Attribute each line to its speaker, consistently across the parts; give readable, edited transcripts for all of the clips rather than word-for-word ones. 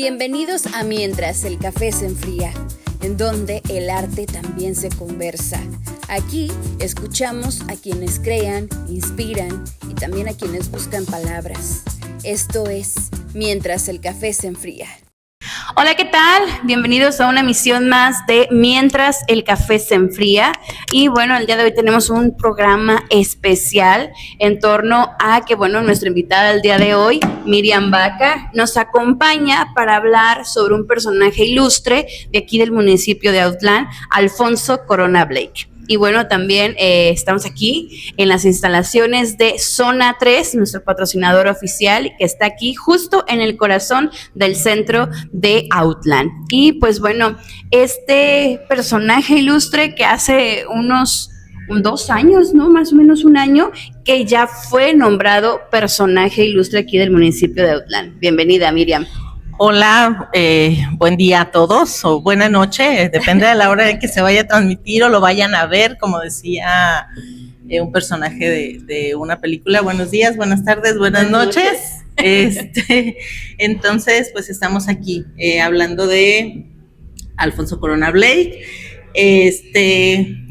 Speaker 1: Bienvenidos a Mientras el café se enfría, en donde el arte también se conversa. Aquí escuchamos a quienes crean, inspiran y también a quienes buscan palabras. Esto es Mientras el café se enfría. Hola, ¿qué tal? Bienvenidos a una emisión más de Mientras el café se enfría. Y bueno, el día de hoy tenemos un programa especial en torno a que, bueno, nuestra invitada el día de hoy, Miriam Vaca, nos acompaña para hablar sobre un personaje ilustre de aquí del municipio de Autlán, Alfonso Corona Blake. Y bueno, también estamos aquí en las instalaciones de Zona 3, nuestro patrocinador oficial, que está aquí justo en el corazón del centro de Autlán. Y pues bueno, este personaje ilustre que hace unos 2 años, ¿no? Más o menos un año, que ya fue nombrado personaje ilustre aquí del municipio de Autlán. Bienvenida, Miriam.
Speaker 2: Hola, buen día a todos o buena noche, depende de la hora en que se vaya a transmitir o lo vayan a ver, como decía un personaje de una película. Buenos días, buenas tardes, buenas noches. Entonces, pues estamos aquí hablando de Alfonso Corona Blake.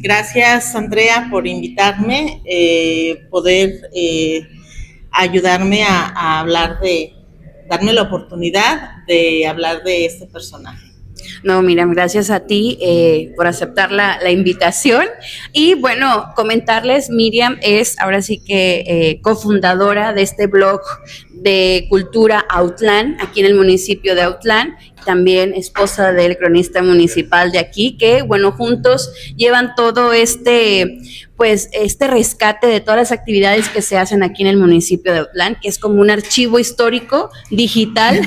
Speaker 2: Gracias, Andrea, por invitarme, poder ayudarme a hablar darme la oportunidad de hablar de este personaje.
Speaker 1: No, Miriam, gracias a ti por aceptar la invitación. Y bueno, comentarles, Miriam es ahora sí que cofundadora de este blog de Cultura Autlán, aquí en el municipio de Autlán, también esposa del cronista municipal de aquí, que bueno, juntos llevan todo este rescate de todas las actividades que se hacen aquí en el municipio de Autlán, que es como un archivo histórico digital.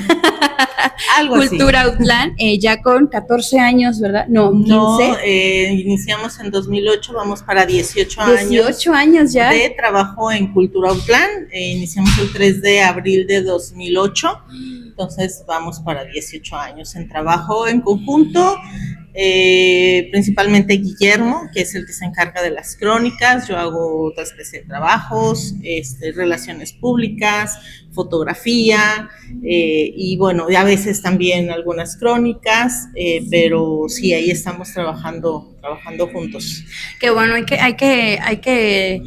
Speaker 2: Algo
Speaker 1: Cultura
Speaker 2: así.
Speaker 1: Autlán, ya con 14 años, ¿verdad? No, 15.
Speaker 2: No, iniciamos en 2008, vamos para 18 años.
Speaker 1: 18 años ya.
Speaker 2: De trabajo en Cultura Autlán. Iniciamos el 3 de abril de 2008, entonces vamos para 18 años en trabajo en conjunto. Principalmente Guillermo, que es el que se encarga de las crónicas. Yo hago otra especie de trabajos, relaciones públicas, fotografía, y bueno, a veces también algunas crónicas, pero sí, ahí estamos trabajando juntos.
Speaker 1: Qué bueno, hay que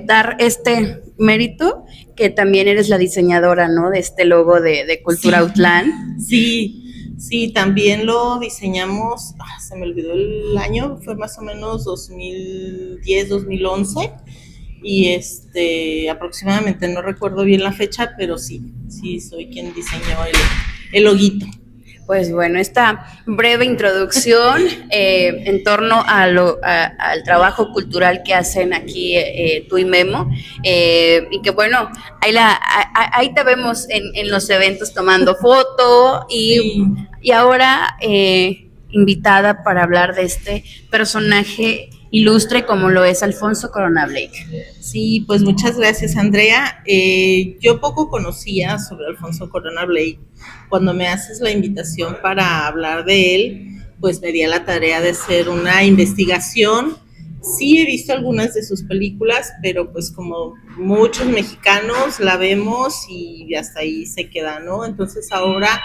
Speaker 1: dar este mérito, que también eres la diseñadora, ¿no? De este logo de Cultura Autlán.
Speaker 2: Sí, también lo diseñamos, se me olvidó el año, fue más o menos 2010, 2011, y aproximadamente, no recuerdo bien la fecha, pero sí, soy quien diseñó el loguito.
Speaker 1: Pues bueno, esta breve introducción en torno al trabajo cultural que hacen aquí tú y Memo, y que bueno, ahí te vemos en los eventos tomando foto y ahora invitada para hablar de este personaje ilustre como lo es Alfonso Corona Blake.
Speaker 2: Sí, pues muchas gracias, Andrea. Yo poco conocía sobre Alfonso Corona Blake. Cuando me haces la invitación para hablar de él, pues me di a la tarea de hacer una investigación. Sí he visto algunas de sus películas, pero pues como muchos mexicanos la vemos y hasta ahí se queda, ¿no? Entonces ahora,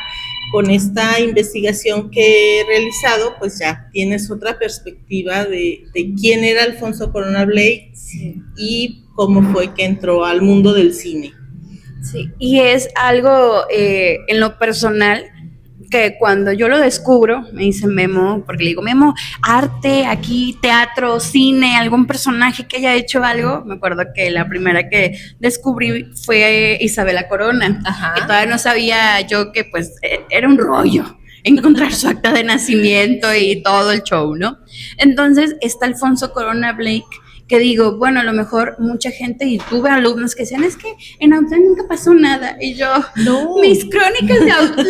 Speaker 2: con esta investigación que he realizado, pues ya tienes otra perspectiva de quién era Alfonso Corona Blake, sí, y cómo fue que entró al mundo del cine.
Speaker 1: Sí, y es algo en lo personal que cuando yo lo descubro, me dice Memo, porque le digo, Memo, arte, aquí, teatro, cine, algún personaje que haya hecho algo. Me acuerdo que la primera que descubrí fue Isabela Corona.
Speaker 2: Ajá.
Speaker 1: Que todavía no sabía yo que pues era un rollo encontrar su acta de nacimiento y todo el show, ¿no? Entonces está Alfonso Corona Blake, que digo, bueno, a lo mejor mucha gente, y tuve alumnos que decían, es que en Autlán nunca pasó nada, y yo, no, mis crónicas de Autlán.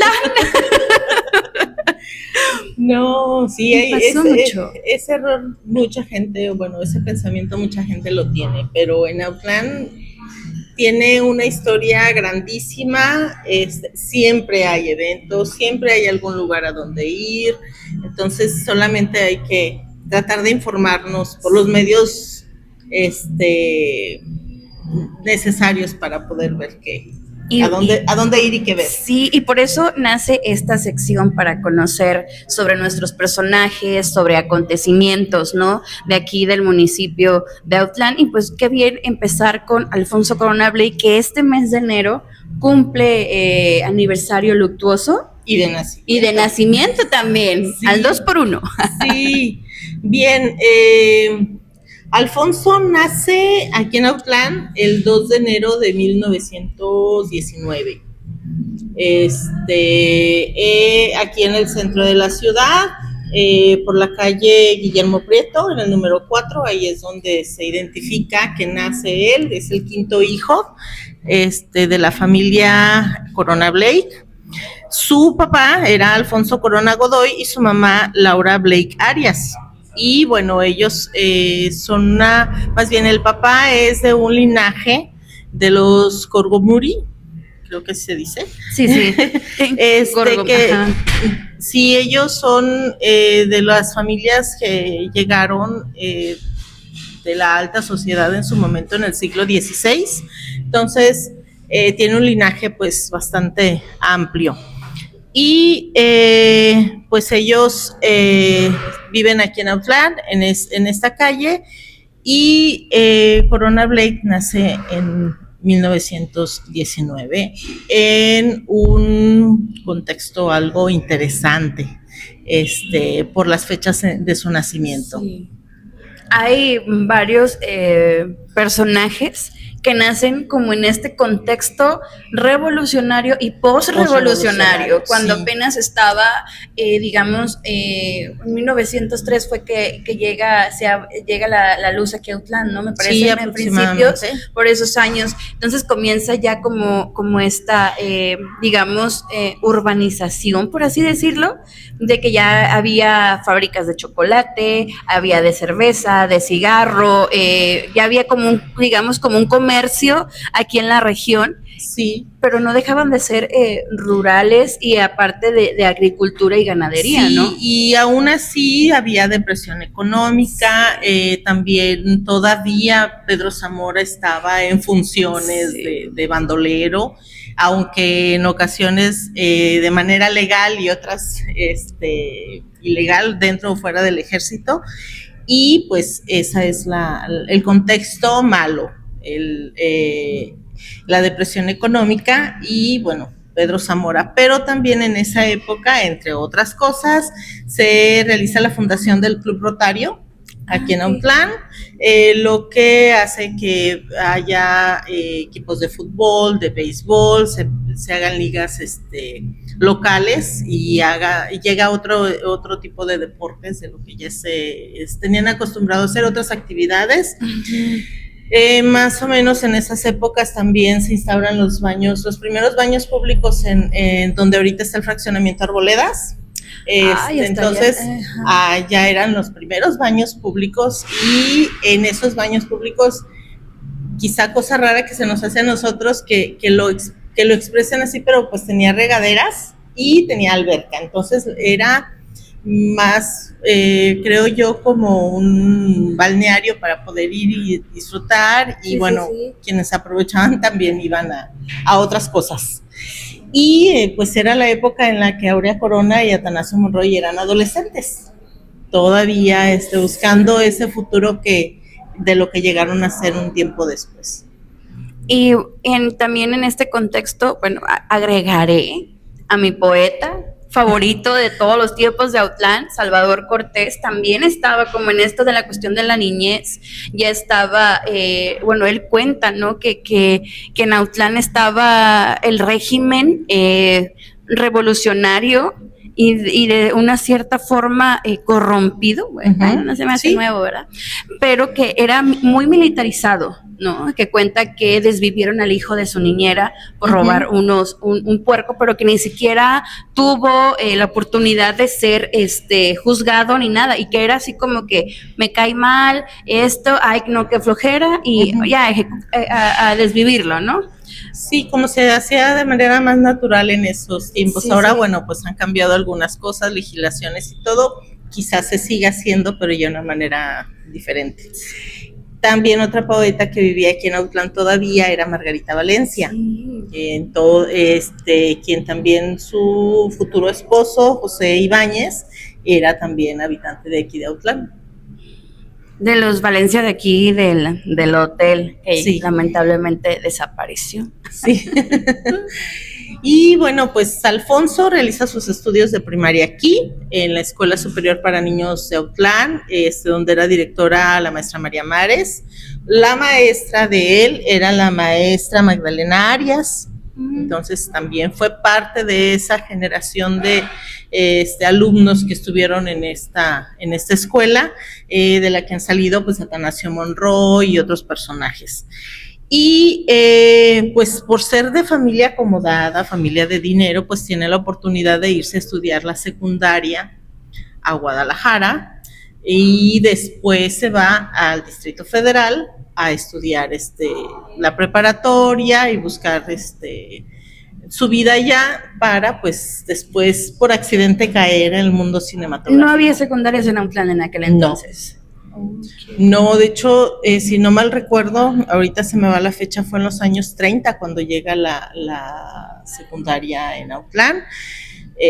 Speaker 2: No, sí,
Speaker 1: ese
Speaker 2: error mucha gente, bueno, ese pensamiento mucha gente lo tiene, pero en Autlán tiene una historia grandísima. Siempre hay eventos, siempre hay algún lugar a donde ir, entonces solamente hay que tratar de informarnos por los medios necesarios para poder ver ¿A dónde ir y qué ver?
Speaker 1: Sí, y por eso nace esta sección para conocer sobre nuestros personajes, sobre acontecimientos, ¿no? De aquí del municipio de Autlán. Y pues qué bien empezar con Alfonso Corona Blake, que este mes de enero cumple aniversario luctuoso.
Speaker 2: Y de nacimiento.
Speaker 1: Y de nacimiento también, sí. Al 2x1.
Speaker 2: Sí, bien. Alfonso nace aquí en Autlán el 2 de enero de 1919. Aquí en el centro de la ciudad, por la calle Guillermo Prieto, en el número 4, ahí es donde se identifica que nace él, es el quinto hijo de la familia Corona Blake. Su papá era Alfonso Corona Godoy y su mamá Laura Blake Arias. Y bueno, ellos son más bien el papá es de un linaje de los Corgomuri, creo que se dice.
Speaker 1: Sí, sí.
Speaker 2: Sí, ellos son de las familias que llegaron de la alta sociedad en su momento en el siglo XVI. Entonces, tiene un linaje pues bastante amplio. Y pues ellos viven aquí en Autlán, en esta calle, y Corona Blake nace en 1919 en un contexto algo interesante, por las fechas de su nacimiento.
Speaker 1: Sí. Hay varios personajes que nacen como en este contexto revolucionario y post-revolucionario, cuando sí. Apenas estaba, digamos, en 1903 fue que llega la luz aquí a Autlán, ¿no? Me parece,
Speaker 2: sí,
Speaker 1: en principios, por esos años. Entonces comienza ya como esta, digamos, urbanización, por así decirlo, de que ya había fábricas de chocolate, había de cerveza, de cigarro, ya había como un comercio aquí en la región,
Speaker 2: sí,
Speaker 1: pero no dejaban de ser rurales y aparte de agricultura y ganadería,
Speaker 2: sí,
Speaker 1: ¿no?
Speaker 2: Y aún así había depresión económica, también todavía Pedro Zamora estaba en funciones sí. de bandolero, aunque en ocasiones de manera legal y otras ilegal dentro o fuera del ejército, y pues esa es el contexto malo. La depresión económica y bueno, Pedro Zamora, pero también en esa época, entre otras cosas, se realiza la fundación del Club Rotario aquí en Autlán, lo que hace que haya equipos de fútbol, de béisbol, se hagan ligas locales y llega otro tipo de deportes de lo que ya tenían acostumbrado a hacer otras actividades. Uh-huh. Más o menos en esas épocas también se instauran los primeros baños públicos en donde ahorita está el fraccionamiento Arboledas. Entonces ya eran los primeros baños públicos, y en esos baños públicos, quizá cosa rara que se nos hace a nosotros que lo expresen así, pero pues tenía regaderas y tenía alberca, entonces era más, creo yo, como un balneario para poder ir y disfrutar, y sí, bueno, sí. Quienes aprovechaban también iban a otras cosas. Y pues era la época en la que Aurea Corona y Atanasio Monroy eran adolescentes, todavía buscando ese futuro de lo que llegaron a ser un tiempo después.
Speaker 1: Y también en este contexto, bueno, agregaré a mi poeta favorito de todos los tiempos de Autlán, Salvador Cortés, también estaba como en esto de la cuestión de la niñez, ya estaba, bueno, él cuenta, ¿no? Que en Autlán estaba el régimen revolucionario y de una cierta forma corrompido, bueno, no se me hace sí. Nuevo, ¿verdad? Pero que era muy militarizado, ¿no? Que cuenta que desvivieron al hijo de su niñera por robar un puerco, pero que ni siquiera tuvo la oportunidad de ser juzgado ni nada, y que era así como que me cae mal esto, ay, no, que flojera, y ya a desvivirlo, ¿no?
Speaker 2: Sí, como se hacía de manera más natural en esos tiempos. Sí, ahora, sí. Bueno, pues han cambiado algunas cosas, legislaciones y todo, quizás se siga haciendo, pero ya de una manera diferente. También otra poeta que vivía aquí en Autlán todavía era Margarita Valencia. Sí. quien también su futuro esposo, José Ibáñez, era también habitante de aquí de Autlán.
Speaker 1: De los Valencia de aquí, del hotel, que
Speaker 2: sí,
Speaker 1: lamentablemente desapareció.
Speaker 2: Sí. Y bueno, pues Alfonso realiza sus estudios de primaria aquí, en la Escuela Superior para Niños de Autlán, donde era directora la maestra María Mares. La maestra de él era la maestra Magdalena Arias, entonces también fue parte de esa generación de alumnos que estuvieron en esta escuela, de la que han salido pues Atanasio Monroy y otros personajes. Y pues por ser de familia acomodada, familia de dinero, pues tiene la oportunidad de irse a estudiar la secundaria a Guadalajara y después se va al Distrito Federal a estudiar la preparatoria y buscar su vida allá para pues después por accidente caer en el mundo cinematográfico.
Speaker 1: No había secundarias en Autlán en aquel entonces.
Speaker 2: No, de hecho, si no mal recuerdo, ahorita se me va la fecha, fue en los años 30 cuando llega la secundaria en Autlán.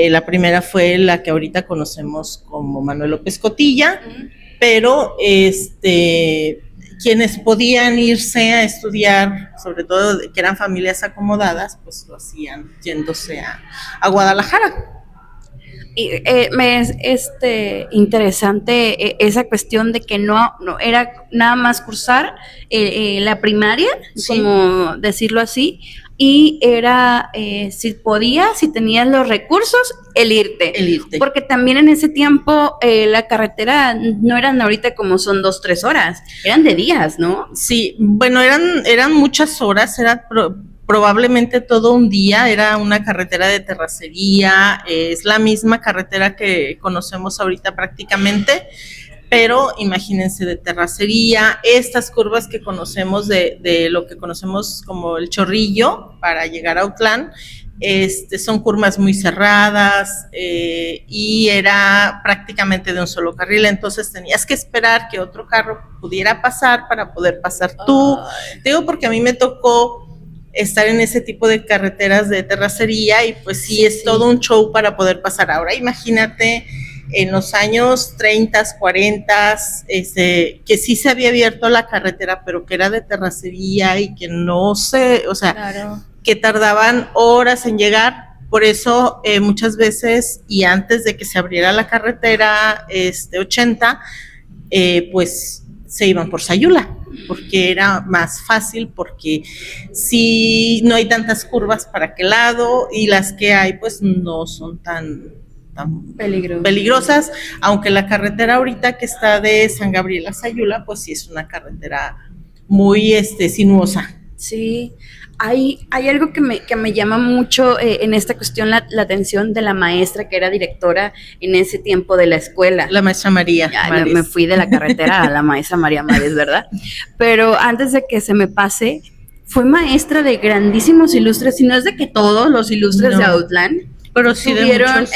Speaker 2: La primera fue la que ahorita conocemos como Manuel López Cotilla, pero quienes podían irse a estudiar, sobre todo que eran familias acomodadas, pues lo hacían yéndose a Guadalajara.
Speaker 1: Me es interesante esa cuestión de que no era nada más cursar la primaria, sí, como decirlo así, y era si podías, si tenías los recursos, el irte. Porque también en ese tiempo la carretera no eran ahorita como son 2-3 horas, eran de días, ¿no?
Speaker 2: Sí, bueno, eran muchas horas, probablemente todo un día, era una carretera de terracería, es la misma carretera que conocemos ahorita prácticamente, pero imagínense, de terracería, estas curvas que conocemos de lo que conocemos como el Chorrillo para llegar a Autlán, son curvas muy cerradas y era prácticamente de un solo carril, entonces tenías que esperar que otro carro pudiera pasar para poder pasar tú. Digo, porque a mí me tocó estar en ese tipo de carreteras de terracería y pues sí, es todo un show para poder pasar. Ahora imagínate en los años 30, 40, que sí se había abierto la carretera, pero que era de terracería y que no se, o sea, claro, que tardaban horas en llegar. Por eso muchas veces, y antes de que se abriera la carretera 80, pues se iban por Sayula, porque era más fácil, porque si no hay tantas curvas para aquel lado y las que hay pues no son tan peligrosas, aunque la carretera ahorita que está de San Gabriel a Sayula pues sí es una carretera muy sinuosa.
Speaker 1: Sí. Hay algo que me llama mucho en esta cuestión la atención de la maestra que era directora en ese tiempo de la escuela.
Speaker 2: La maestra María Mares.
Speaker 1: Me fui de la carretera a la maestra María Mares, ¿verdad? Pero antes de que se me pase, fue maestra de grandísimos ilustres, y no es de que todos los ilustres de Autlán, pero sí tuvieron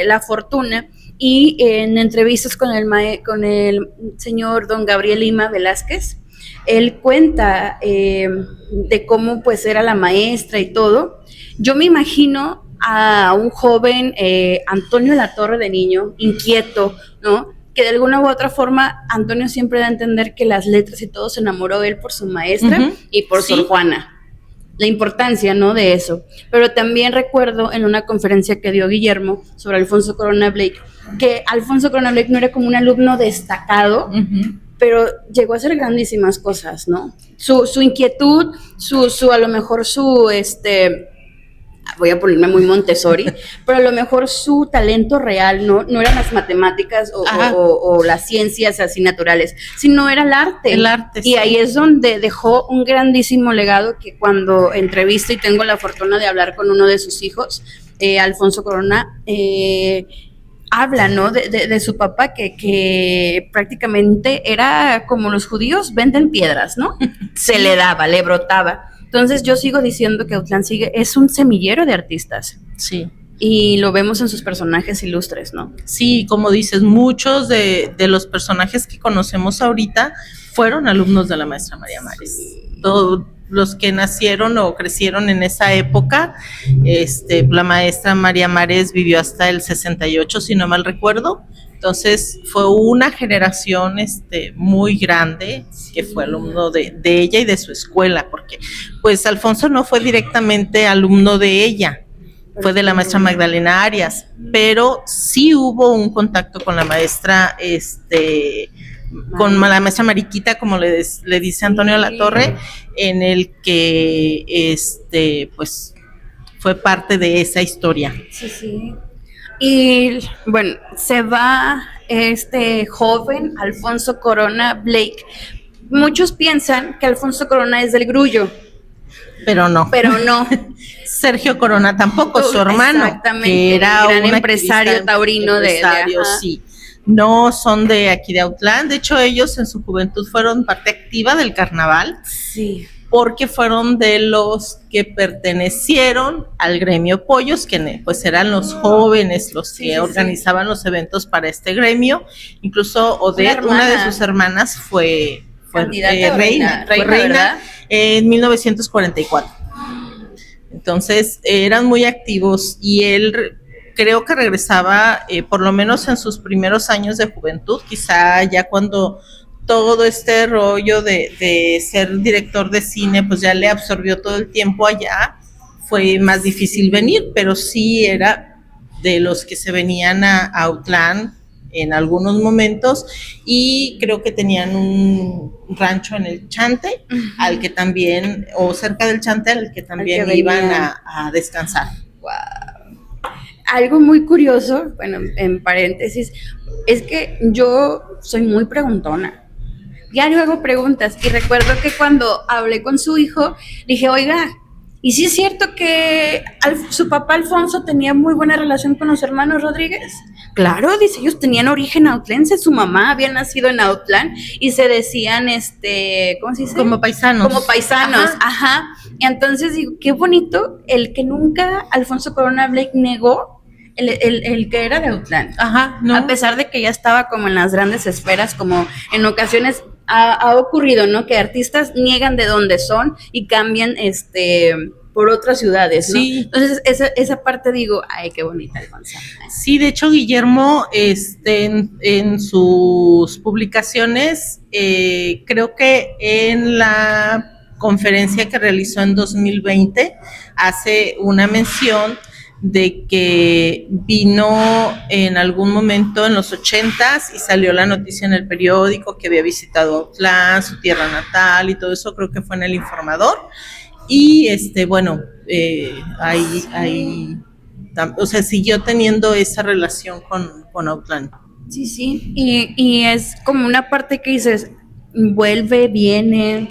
Speaker 1: la fortuna. Y en entrevistas con el señor don Gabriel Lima Velázquez, él cuenta de cómo pues era la maestra y todo. Yo me imagino a un joven Antonio Latorre de niño, inquieto, ¿no? Que de alguna u otra forma Antonio siempre da a entender que las letras y todo se enamoró de él por su maestra y por Sor Juana. La importancia, ¿no?, de eso. Pero también recuerdo en una conferencia que dio Guillermo sobre Alfonso Corona Blake, que Alfonso Corona Blake no era como un alumno destacado, pero llegó a hacer grandísimas cosas, ¿no? Su inquietud, a lo mejor voy a ponerme muy Montessori, pero a lo mejor su talento real no eran las matemáticas o las ciencias así naturales, sino era el arte. El arte, y ahí es donde dejó un grandísimo legado, que cuando entrevisto y tengo la fortuna de hablar con uno de sus hijos, Alfonso Corona, habla, ¿no?, de su papá, que prácticamente era como los judíos, venden piedras, ¿no? Se le daba, le brotaba. Entonces yo sigo diciendo que Autlán es un semillero de artistas.
Speaker 2: Sí.
Speaker 1: Y lo vemos en sus personajes ilustres, ¿no?
Speaker 2: Sí, como dices, muchos de los personajes que conocemos ahorita fueron alumnos de la maestra María Mares. los que nacieron o crecieron en esa época, la maestra María Mares vivió hasta el 68, si no mal recuerdo. Entonces fue una generación muy grande que fue alumno de ella y de su escuela, porque pues Alfonso no fue directamente alumno de ella, fue de la maestra Magdalena Arias, pero sí hubo un contacto con la maestra, con la maestra Mariquita, como le dice Antonio Latorre, en el que pues fue parte de esa historia.
Speaker 1: Sí, sí. Y bueno, se va este joven Alfonso Corona Blake. Muchos piensan que Alfonso Corona es del Grullo.
Speaker 2: Pero no. Sergio Corona tampoco, su hermano, que era un gran
Speaker 1: empresario taurino
Speaker 2: sí. No son de aquí de Autlán, de hecho ellos en su juventud fueron parte activa del carnaval.
Speaker 1: Sí.
Speaker 2: Porque fueron de los que pertenecieron al gremio Pollos, que pues eran los jóvenes los que organizaban los eventos para este gremio. Incluso Odette, una de sus hermanas, fue reina en 1944. Entonces eran muy activos y él creo que regresaba por lo menos en sus primeros años de juventud, quizá ya cuando todo este rollo de ser director de cine, pues ya le absorbió todo el tiempo allá, fue más difícil venir, pero sí era de los que se venían a Autlán en algunos momentos y creo que tenían un rancho en el Chante, al que también, o cerca del Chante, al que también iban a descansar.
Speaker 1: Wow. Algo muy curioso, bueno, en paréntesis, es que yo soy muy preguntona. Ya luego preguntas, y recuerdo que cuando hablé con su hijo, dije, oiga, ¿y sí es cierto que su papá Alfonso tenía muy buena relación con los hermanos Rodríguez? Claro, dice, ellos tenían origen autlense, su mamá había nacido en Autlán y se decían, ¿cómo se dice?
Speaker 2: Como paisanos.
Speaker 1: Como paisanos, ajá. Y entonces digo, qué bonito el que nunca Alfonso Corona Blake negó el que era de Autlán.
Speaker 2: Ajá, no.
Speaker 1: A pesar de que ya estaba como en las grandes esferas, como en ocasiones ha ocurrido, ¿no? Que artistas niegan de dónde son y cambian por otras ciudades, ¿no?
Speaker 2: Sí.
Speaker 1: Entonces, esa parte digo, ay, qué bonita Alfonso.
Speaker 2: Sí, de hecho, Guillermo, en sus publicaciones, creo que en la conferencia que realizó en 2020, hace una mención de que vino en algún momento en los 80s y salió la noticia en el periódico que había visitado Autlán, su tierra natal y todo eso, creo que fue en El Informador. Y o sea, siguió teniendo esa relación con Autlán.
Speaker 1: Sí, sí, y es como una parte que dices, vuelve, viene,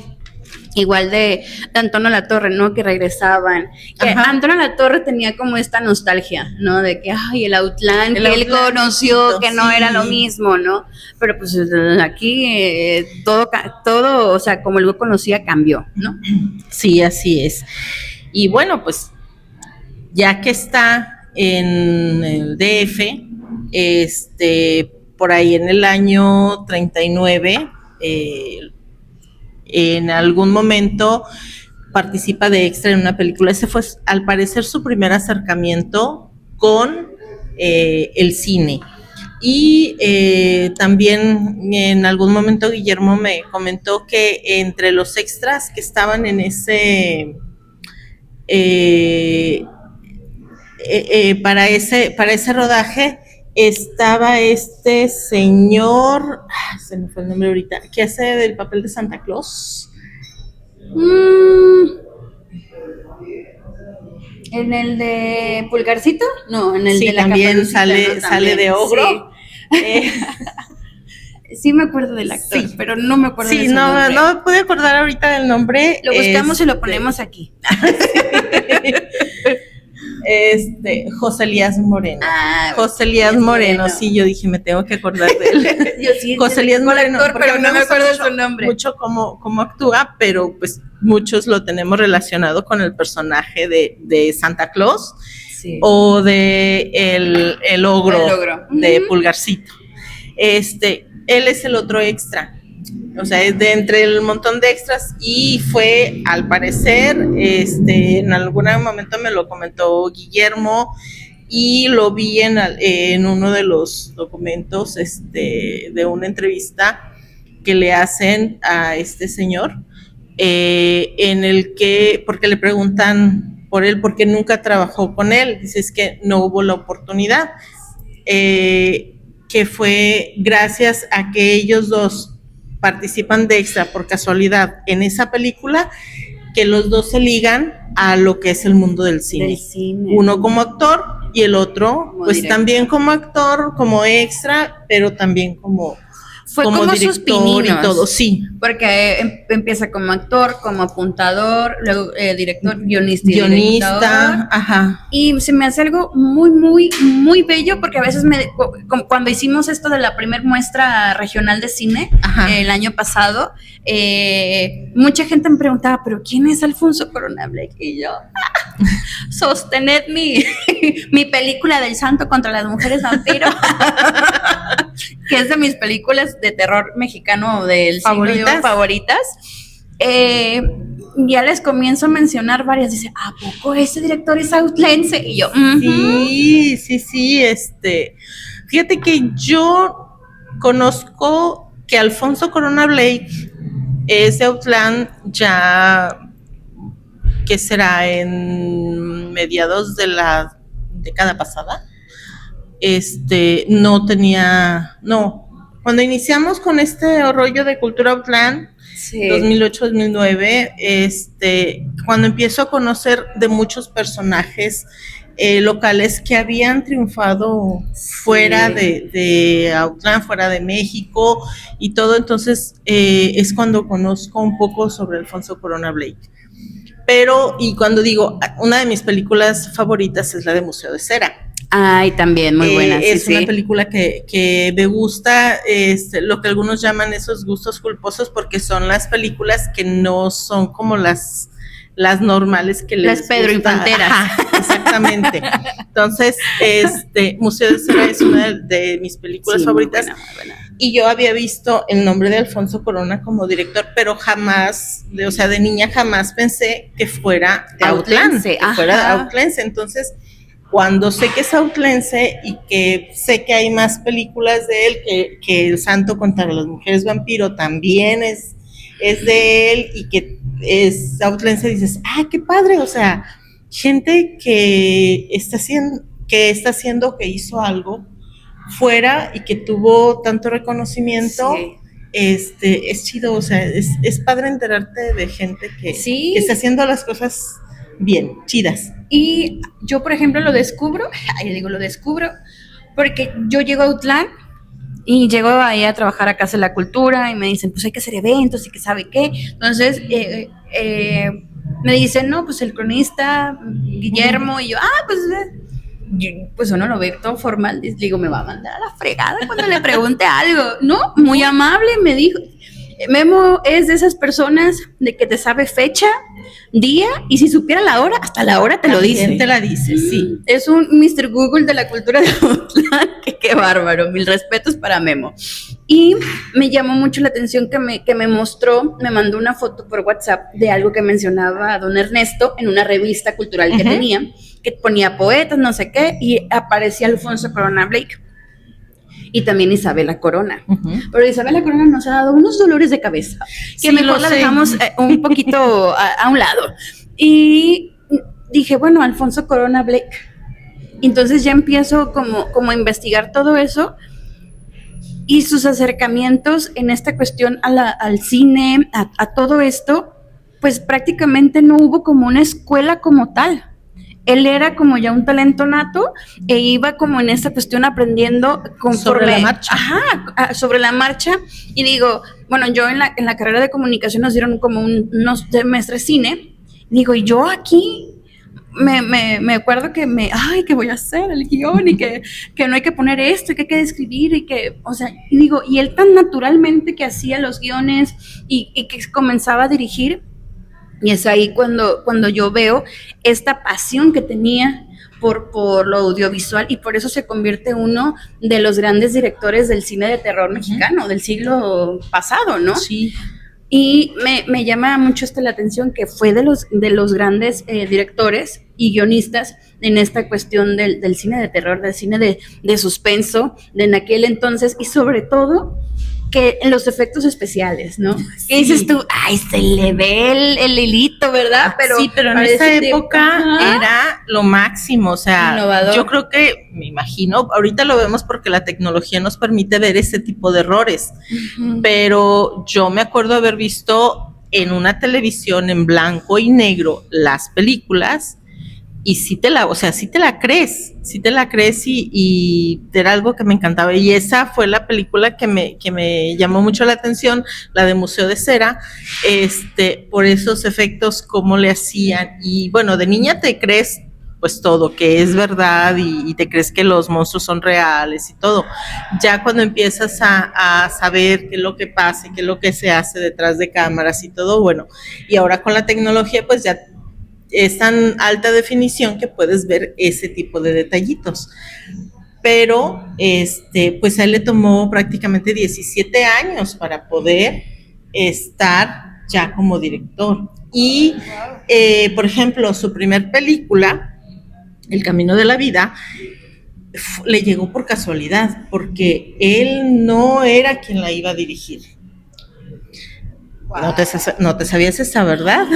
Speaker 1: igual de Antonio Latorre, ¿no? Que regresaban. Que Antonio Latorre tenía como esta nostalgia, ¿no? De que, ay, el Autlán que él conoció, que no era lo mismo, ¿no? Pero pues aquí todo, o sea, como él lo conocía, cambió, ¿no?
Speaker 2: Sí, así es. Y bueno, pues, ya que está en el DF, por ahí en el año 39, en algún momento participa de extra en una película. Ese fue, al parecer, su primer acercamiento con el cine. Y también en algún momento Guillermo me comentó que entre los extras que estaban en ese para ese rodaje estaba este señor, se me fue el nombre ahorita, que hace del papel de Santa Claus.
Speaker 1: ¿En el de Pulgarcito? No, en el
Speaker 2: sí,
Speaker 1: de la
Speaker 2: también sale de ogro.
Speaker 1: Sí. Sí me acuerdo del actor, sí, pero no me acuerdo de su nombre.
Speaker 2: No me pude acordar ahorita del nombre.
Speaker 1: Lo buscamos y lo ponemos aquí.
Speaker 2: José Elías Moreno.
Speaker 1: José Elías Moreno,
Speaker 2: sí, yo dije, me tengo que acordar de él.
Speaker 1: Yo sí,
Speaker 2: José Elías Moreno,
Speaker 1: actor, pero no me acuerdo de su nombre.
Speaker 2: Mucho cómo actúa, pero pues muchos lo tenemos relacionado con el personaje de Santa Claus, sí, o de el ogro de Pulgarcito. Él es el otro extra. O sea, es de entre el montón de extras y fue, al parecer, en algún momento me lo comentó Guillermo y lo vi en uno de los documentos de una entrevista que le hacen a este señor, en el que, porque le preguntan por él, porque nunca trabajó con él, dice es que no hubo la oportunidad, que fue gracias a que ellos dos participan de extra por casualidad en esa película, que los dos se ligan a lo que es el mundo del cine. Uno como actor y el otro como pues director. También como actor, como extra, pero también como
Speaker 1: fue como
Speaker 2: director
Speaker 1: sus pininos,
Speaker 2: y todo, sí.
Speaker 1: Porque empieza como actor, como apuntador, luego director, guionista,
Speaker 2: director, ajá.
Speaker 1: Y se me hace algo muy, muy, muy bello, porque a veces cuando hicimos esto de la primer muestra regional de cine, el año pasado, mucha gente me preguntaba, ¿pero quién es Alfonso Corona Blake? Y yo, sostened mi película del santo contra las mujeres vampiro, que es de mis películas de terror mexicano del siglo favoritas. Ya les comienzo a mencionar varias. Dice, ¿a poco ese director es autlense? Y yo,
Speaker 2: sí. Fíjate que yo conozco que Alfonso Corona Blake es de Autlán ya, que será en mediados de la década pasada. Cuando iniciamos con este rollo de Cultura Autlán, 2008-2009, cuando empiezo a conocer de muchos personajes locales que habían triunfado fuera de Autlán, fuera de México y todo, entonces es cuando conozco un poco sobre Alfonso Corona Blake. Pero, y cuando digo, una de mis películas favoritas es la de Museo de Cera.
Speaker 1: Ay, también, muy buena.
Speaker 2: Es una película que me gusta, lo que algunos llaman esos gustos culposos, porque son las películas que no son como las normales que les
Speaker 1: las Pedro
Speaker 2: gusta.
Speaker 1: Infanteras.
Speaker 2: Ajá, exactamente. Entonces, Museo de Cera es una de mis películas favoritas.
Speaker 1: Muy buena.
Speaker 2: Y yo había visto el nombre de Alfonso Corona como director, pero jamás, de niña jamás pensé que fuera de Autlán, Entonces, cuando sé que es autlense y que sé que hay más películas de él, que El Santo contra las Mujeres Vampiro también es de él y que es autlense, dices, qué padre, o sea, gente que está haciendo, que hizo algo fuera y que tuvo tanto reconocimiento, es chido, o sea, es padre enterarte de gente que está haciendo las cosas bien, chidas.
Speaker 1: Y yo, por ejemplo, lo descubro porque yo llego a Autlán y llego ahí a trabajar a Casa de la Cultura y me dicen, pues hay que hacer eventos y que sabe qué. Entonces, me dicen, no, pues el cronista Guillermo, y yo, pues uno lo ve todo formal, digo, me va a mandar a la fregada cuando le pregunte algo, ¿no? Muy amable, me dijo, Memo es de esas personas de que te sabe fecha, día, y si supiera la hora, hasta la hora te lo dice.
Speaker 2: Te la dice, sí.
Speaker 1: Es un Mr. Google de la cultura de Autlán, que qué bárbaro, mil respetos para Memo. Y me llamó mucho la atención que me mandó una foto por WhatsApp de algo que mencionaba a don Ernesto en una revista cultural que tenía, que ponía poetas, no sé qué, y aparecía Alfonso Corona Blake. Y también Isabela Corona. Pero Isabela Corona nos ha dado unos dolores de cabeza, que mejor la dejamos un poquito a un lado. Y dije, bueno, Alfonso Corona Blake. Entonces ya empiezo como a investigar todo eso y sus acercamientos en esta cuestión al cine, a todo esto, pues prácticamente no hubo como una escuela como tal. Él era como ya un talento nato e iba como en esta cuestión aprendiendo
Speaker 2: sobre la marcha.
Speaker 1: Sobre la marcha. Y digo, bueno, yo en la carrera de comunicación nos dieron como unos semestres cine. Digo, y yo aquí me acuerdo que que voy a hacer el guión y que no hay que poner esto y que hay que describir y que, o sea, y digo, y él tan naturalmente que hacía los guiones y que comenzaba a dirigir. Y es ahí cuando yo veo esta pasión que tenía por lo audiovisual, y por eso se convierte uno de los grandes directores del cine de terror mexicano, del siglo pasado, ¿no?
Speaker 2: Sí.
Speaker 1: Y me llama mucho la atención que fue de los grandes directores y guionistas en esta cuestión del cine de terror, del cine de suspenso, de en aquel entonces, y sobre todo que en los efectos especiales, ¿no? Sí. ¿Qué dices tú? Ay, se le ve el hilito, ¿verdad?
Speaker 2: Pero en esa época era lo máximo, o sea, innovador. Yo creo que, me imagino, ahorita lo vemos porque la tecnología nos permite ver ese tipo de errores, pero yo me acuerdo haber visto en una televisión en blanco y negro las películas, y sí te la crees y era algo que me encantaba, y esa fue la película que me llamó mucho la atención, la de Museo de Cera, por esos efectos, cómo le hacían, y bueno, de niña te crees pues todo, que es verdad, y te crees que los monstruos son reales y todo. Ya cuando empiezas a saber qué es lo que pasa, qué es lo que se hace detrás de cámaras y todo, bueno, y ahora con la tecnología pues ya es tan alta definición que puedes ver ese tipo de detallitos. Pero pues a él le tomó prácticamente 17 años para poder estar ya como director. Y por ejemplo, su primer película, El Camino de la Vida, le llegó por casualidad, porque él no era quien la iba a dirigir. Wow. No te sabías esa, ¿verdad?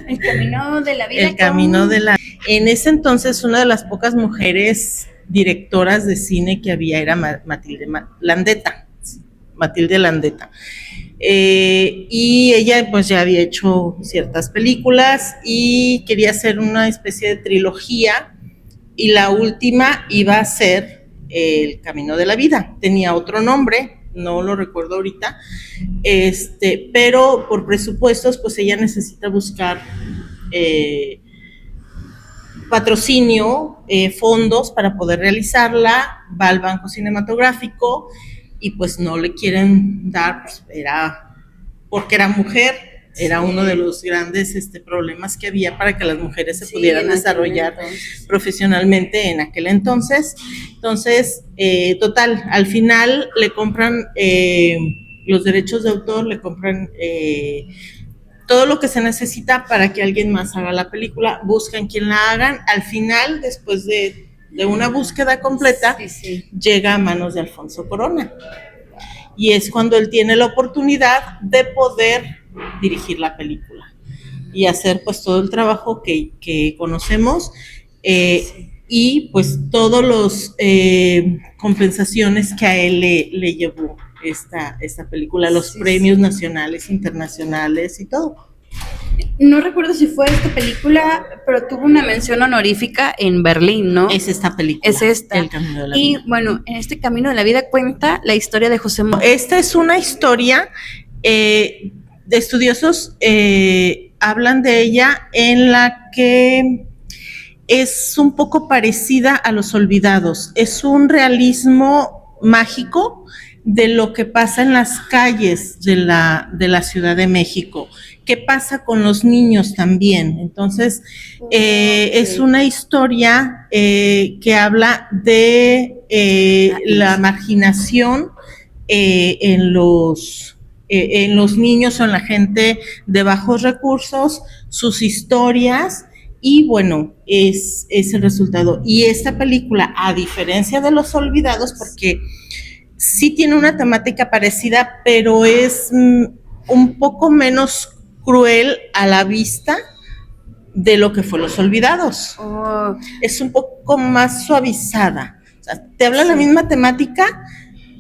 Speaker 1: El Camino de la Vida.
Speaker 2: El Camino de la... En ese entonces, una de las pocas mujeres directoras de cine que había era Matilde Landeta. Y ella pues ya había hecho ciertas películas y quería hacer una especie de trilogía, y la última iba a ser El Camino de la Vida. Tenía otro nombre, no lo recuerdo ahorita, pero por presupuestos pues ella necesita buscar patrocinio, fondos para poder realizarla, va al Banco Cinematográfico y pues no le quieren dar, pues porque era mujer, era uno de los grandes problemas que había para que las mujeres se pudieran desarrollar profesionalmente en aquel entonces. Entonces, total, al final le compran los derechos de autor, le compran todo lo que se necesita para que alguien más haga la película, buscan quién la hagan. Al final, después de una búsqueda completa, llega a manos de Alfonso Corona. Y es cuando él tiene la oportunidad de poder dirigir la película y hacer pues todo el trabajo que conocemos, y pues todos los compensaciones que a él le llevó esta película, los premios nacionales, internacionales y todo.
Speaker 1: No recuerdo si fue esta película, pero tuvo una mención honorífica en Berlín, ¿no?
Speaker 2: Es esta película.
Speaker 1: Es esta.
Speaker 2: El Camino de la Vida.
Speaker 1: Y bueno, en este Camino de la Vida cuenta la historia de José Mojica.
Speaker 2: Esta es una historia, de estudiosos hablan de ella, en la que es un poco parecida a Los Olvidados. Es un realismo mágico de lo que pasa en las calles de la Ciudad de México. ¿Qué pasa con los niños también? Entonces, es una historia que habla de la marginación en los niños o en la gente de bajos recursos, sus historias, y bueno, es el resultado. Y esta película, a diferencia de Los Olvidados, porque sí tiene una temática parecida, pero es un poco menos cruel a la vista de lo que fue Los Olvidados. Es un poco más suavizada. O sea, te habla la misma temática,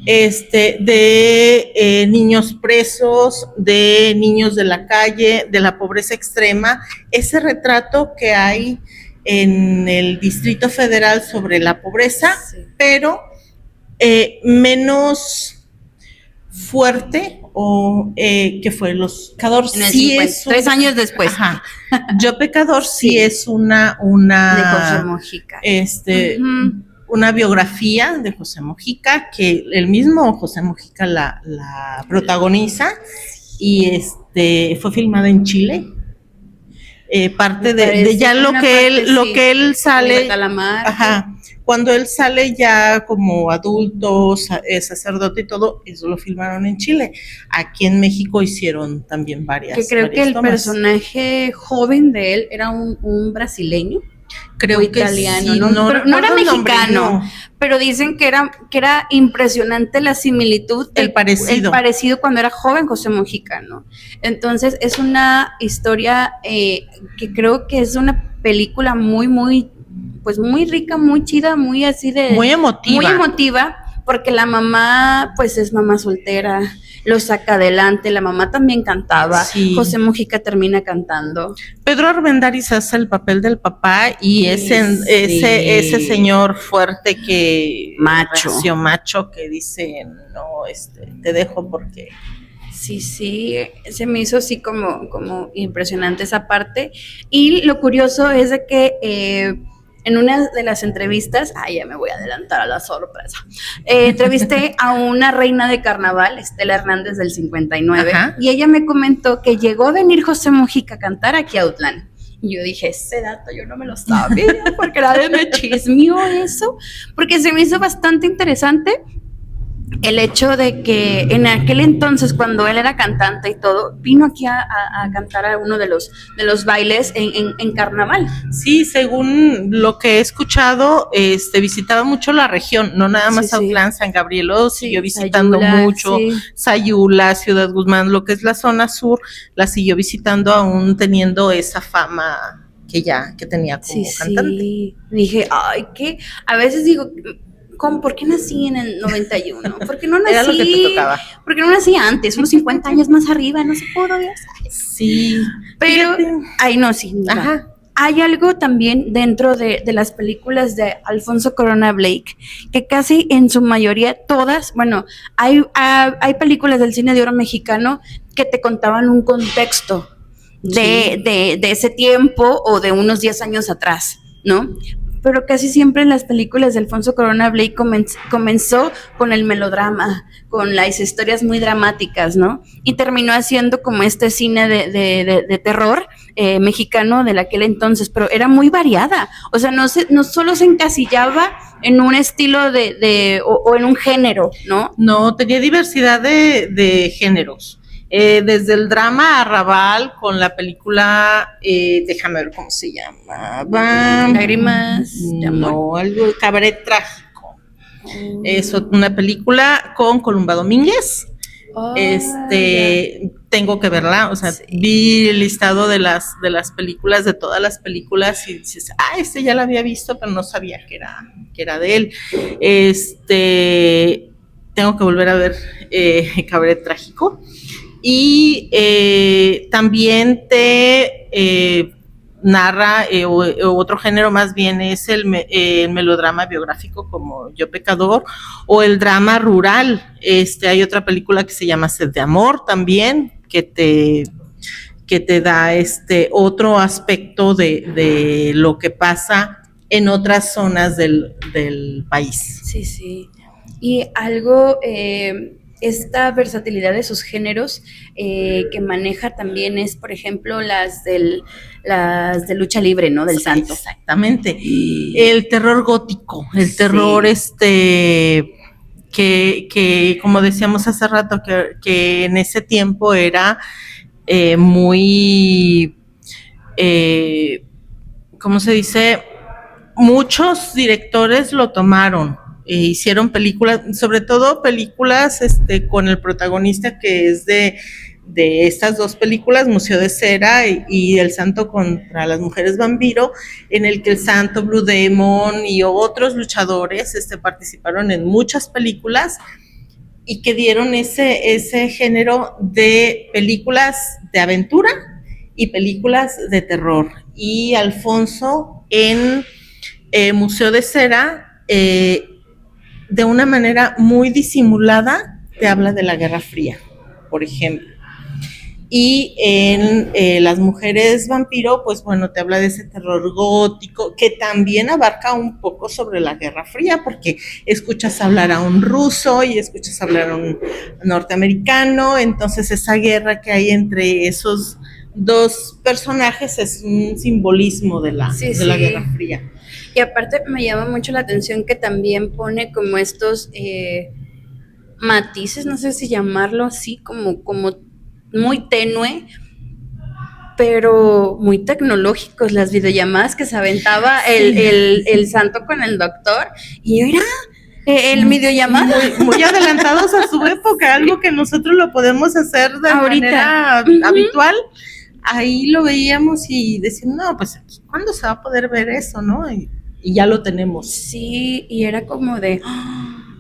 Speaker 2: de niños presos, de niños de la calle, de la pobreza extrema, ese retrato que hay en el Distrito Federal sobre la pobreza, pero menos fuerte, o que fue Los Pecador.
Speaker 1: Sí, 3 años después.
Speaker 2: Ajá. Yo Pecador sí es una
Speaker 1: de José Mojica.
Speaker 2: Una biografía de José Mojica, que el mismo José Mojica la protagoniza, y fue filmada en Chile. parte de ya lo que él sale, ajá, cuando él sale ya como adulto, sacerdote y todo, eso lo filmaron en Chile. Aquí en México hicieron también varias.
Speaker 1: Que creo que el personaje joven de él era un brasileño.
Speaker 2: Creo que italiano,
Speaker 1: sí, pero no era mexicano, nombre, no. Pero dicen que era impresionante la similitud,
Speaker 2: el
Speaker 1: parecido cuando era joven José Mujica, ¿no? Entonces es una historia que creo que es una película muy rica, muy chida, muy así de...
Speaker 2: Muy emotiva,
Speaker 1: porque la mamá pues es mamá soltera, lo saca adelante, la mamá también cantaba, sí. José Mujica termina cantando.
Speaker 2: Pedro Armendáriz hace el papel del papá y ese señor fuerte que macho que dice no, te dejo porque...
Speaker 1: Sí, se me hizo así como impresionante esa parte. Y lo curioso es de que en una de las entrevistas, ya me voy a adelantar a la sorpresa, entrevisté a una reina de carnaval, Estela Hernández del 59, ajá, y ella me comentó que llegó a venir José Mujica a cantar aquí a Autlán. Y yo dije, ese dato yo no me lo sabía, porque nadie me chismeó eso, porque se me hizo bastante interesante el hecho de que en aquel entonces, cuando él era cantante y todo, vino aquí a cantar a uno de los bailes en carnaval.
Speaker 2: Sí, según lo que he escuchado, visitaba mucho la región, no nada más Autlán, San Gabriel, siguió visitando Sayula, mucho, Sayula, Ciudad Guzmán, lo que es la zona sur, la siguió visitando aún teniendo esa fama que tenía como cantante.
Speaker 1: Sí, dije, a veces digo... ¿Por qué nací en el 91? ¿Por qué no nací?
Speaker 2: Era lo que te tocaba.
Speaker 1: ¿Por qué no nací antes? Unos 50 años más arriba, no se pudo, ya sabes.
Speaker 2: Sí.
Speaker 1: Pero, sí. Ajá. Hay algo también dentro de las películas de Alfonso Corona Blake, que casi en su mayoría, todas, bueno, hay películas del cine de oro mexicano que te contaban un contexto de ese tiempo o de unos 10 años atrás, ¿no? Pero casi siempre en las películas de Alfonso Corona Blake comenzó con el melodrama, con las historias muy dramáticas, ¿no? Y terminó haciendo como este cine de terror mexicano de aquel entonces, pero era muy variada, o sea, no solo se encasillaba en un estilo o en un género, ¿no?
Speaker 2: No, tenía diversidad de géneros. Desde el drama Arrabal con la película, déjame ver cómo se llamaba.
Speaker 1: Lágrimas de amor.
Speaker 2: No, algo de Cabaret Trágico. Es una película con Columba Domínguez. Tengo que verla, o sea, vi el listado de las películas, de todas las películas, y dices, ya la había visto, pero no sabía que era de él. Tengo que volver a ver Cabaret Trágico. Y también te narra, otro género más bien es el melodrama biográfico como Yo Pecador, o el drama rural. Hay otra película que se llama Sed de Amor también, que te da otro aspecto de lo que pasa en otras zonas del país.
Speaker 1: Sí. Y algo... esta versatilidad de sus géneros que maneja también es, por ejemplo, las de lucha libre, ¿no? Del santo.
Speaker 2: Exactamente. El terror gótico, el terror que como decíamos hace rato, que en ese tiempo era muy, ¿cómo se dice? Muchos directores lo tomaron. Hicieron películas, sobre todo películas con el protagonista que es de estas dos películas, Museo de Cera y El Santo contra las Mujeres Vampiro, en el que el Santo, Blue Demon y otros luchadores participaron en muchas películas y que dieron ese género de películas de aventura y películas de terror. Y Alfonso en Museo de Cera, de una manera muy disimulada, te habla de la Guerra Fría, por ejemplo. Y en Las Mujeres Vampiro, pues bueno, te habla de ese terror gótico, que también abarca un poco sobre la Guerra Fría, porque escuchas hablar a un ruso y escuchas hablar a un norteamericano, entonces esa guerra que hay entre esos dos personajes es un simbolismo de la Guerra Fría.
Speaker 1: Y aparte me llama mucho la atención que también pone como estos matices, no sé si llamarlo así, como muy tenue, pero muy tecnológicos, las videollamadas que se aventaba el santo con el doctor, y era el videollamada.
Speaker 2: Muy adelantados a su época, algo que nosotros lo podemos hacer de manera habitual. Ahí lo veíamos y decíamos, no, pues, ¿cuándo se va a poder ver eso, no? Y ya lo tenemos.
Speaker 1: Sí, y era como de...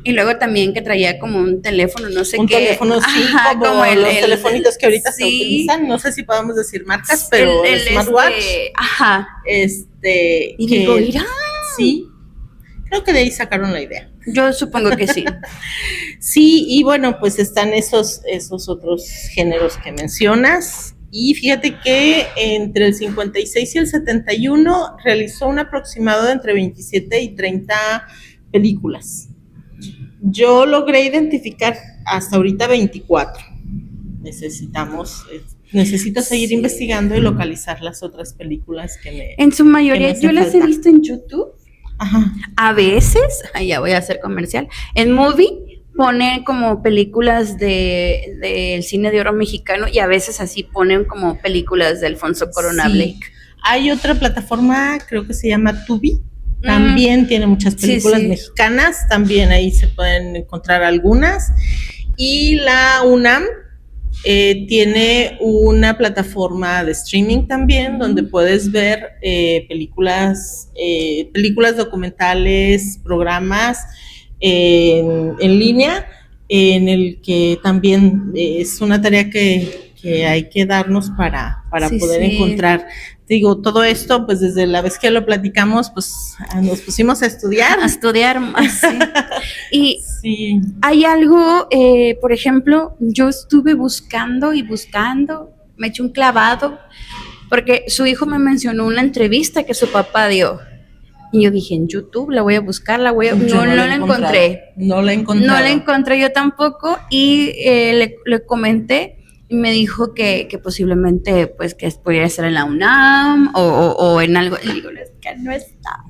Speaker 1: Y luego también que traía como un teléfono, no sé qué.
Speaker 2: Un teléfono, sí, como los telefonitos que ahorita se utilizan. No sé si podemos decir marcas, pero el smartwatch.
Speaker 1: Y digo, mira.
Speaker 2: Sí, creo que de ahí sacaron la idea.
Speaker 1: Yo supongo que sí.
Speaker 2: Sí, y bueno, pues están esos otros géneros que mencionas. Y fíjate que entre el 56 y el 71 realizó un aproximado de entre 27 y 30 películas. Yo logré identificar hasta ahorita 24. Necesito seguir investigando y localizar las otras películas que me...
Speaker 1: En su mayoría yo las he visto en YouTube.
Speaker 2: Ajá.
Speaker 1: A veces, ya voy a hacer comercial, en Movie ponen como películas del cine de oro mexicano, y a veces así ponen como películas de Alfonso Corona Blake.
Speaker 2: Hay otra plataforma, creo que se llama Tubi. También tiene muchas películas mexicanas, también ahí se pueden encontrar algunas. Y la UNAM tiene una plataforma de streaming también, donde puedes ver películas documentales, programas en línea, en el que también es una tarea que hay que darnos para poder encontrar. Digo, todo esto, pues desde la vez que lo platicamos, pues nos pusimos a estudiar.
Speaker 1: Y hay algo, por ejemplo, yo estuve buscando, me eché un clavado, porque su hijo me mencionó una entrevista que su papá dio. Y yo dije, en YouTube la voy a buscar, no la encontré.
Speaker 2: No la
Speaker 1: encontré yo tampoco, y le comenté. Y me dijo que posiblemente, pues, que podría ser en la UNAM o en algo. Y digo, es que no está.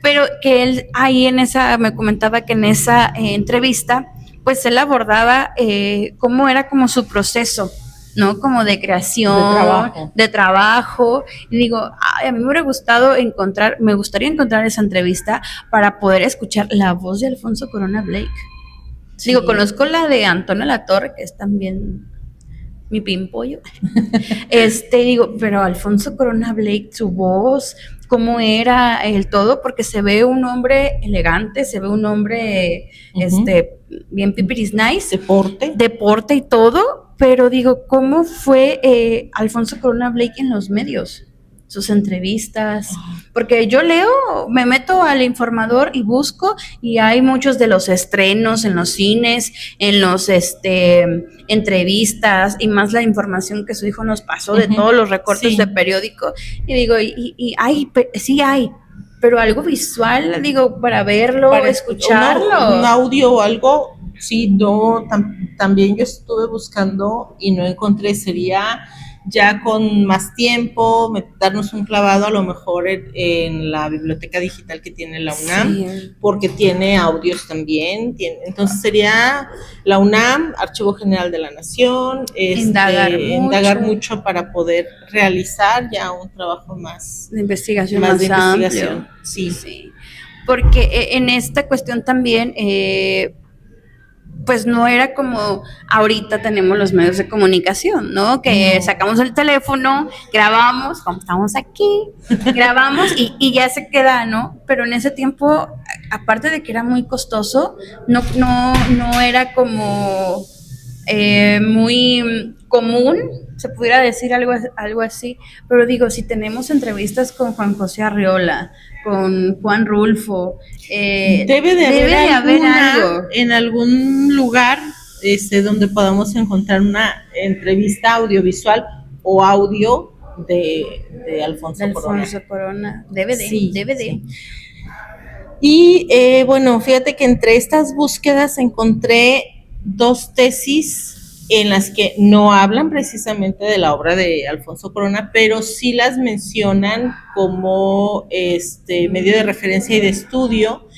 Speaker 1: Pero que él ahí me comentaba que en esa entrevista, pues él abordaba cómo era como su proceso, ¿no? Como de creación, de trabajo. Y digo, a mí me gustaría encontrar esa entrevista para poder escuchar la voz de Alfonso Corona Blake. Sí. Digo, conozco la de Antonio Latorre, que es también mi pimpollo. Digo, pero Alfonso Corona Blake, su voz, cómo era el todo, porque se ve un hombre elegante, se ve un hombre bien pipiris nice, deporte y todo, pero digo, ¿cómo fue Alfonso Corona Blake en los medios? Sus entrevistas, porque yo me meto al Informador y busco, y hay muchos de los estrenos en los cines, en los entrevistas, y más la información que su hijo nos pasó de todos los recortes de periódico, y digo, sí hay, pero algo visual, digo, para verlo, escucharlo.
Speaker 2: Un audio o algo, sí, también yo estuve buscando y no encontré. Sería ya con más tiempo, darnos un clavado a lo mejor en la biblioteca digital que tiene la UNAM, porque tiene audios también, entonces sería la UNAM, Archivo General de la Nación, indagar mucho para poder realizar ya un trabajo más
Speaker 1: de investigación, más amplio.
Speaker 2: Sí.
Speaker 1: Porque en esta cuestión también pues no era como ahorita tenemos los medios de comunicación, ¿no? Que sacamos el teléfono, grabamos, como estamos aquí, grabamos y ya se queda, ¿no? Pero en ese tiempo, aparte de que era muy costoso, no era como muy común, se pudiera decir algo así, pero digo, si tenemos entrevistas con Juan José Arriola, con Juan Rulfo,
Speaker 2: debe de haber algo en algún lugar donde podamos encontrar una entrevista audiovisual o audio de Alfonso
Speaker 1: Corona. Debe de.
Speaker 2: Y bueno, fíjate que entre estas búsquedas encontré 2 tesis en las que no hablan precisamente de la obra de Alfonso Corona, pero sí las mencionan como medio de referencia y de estudio.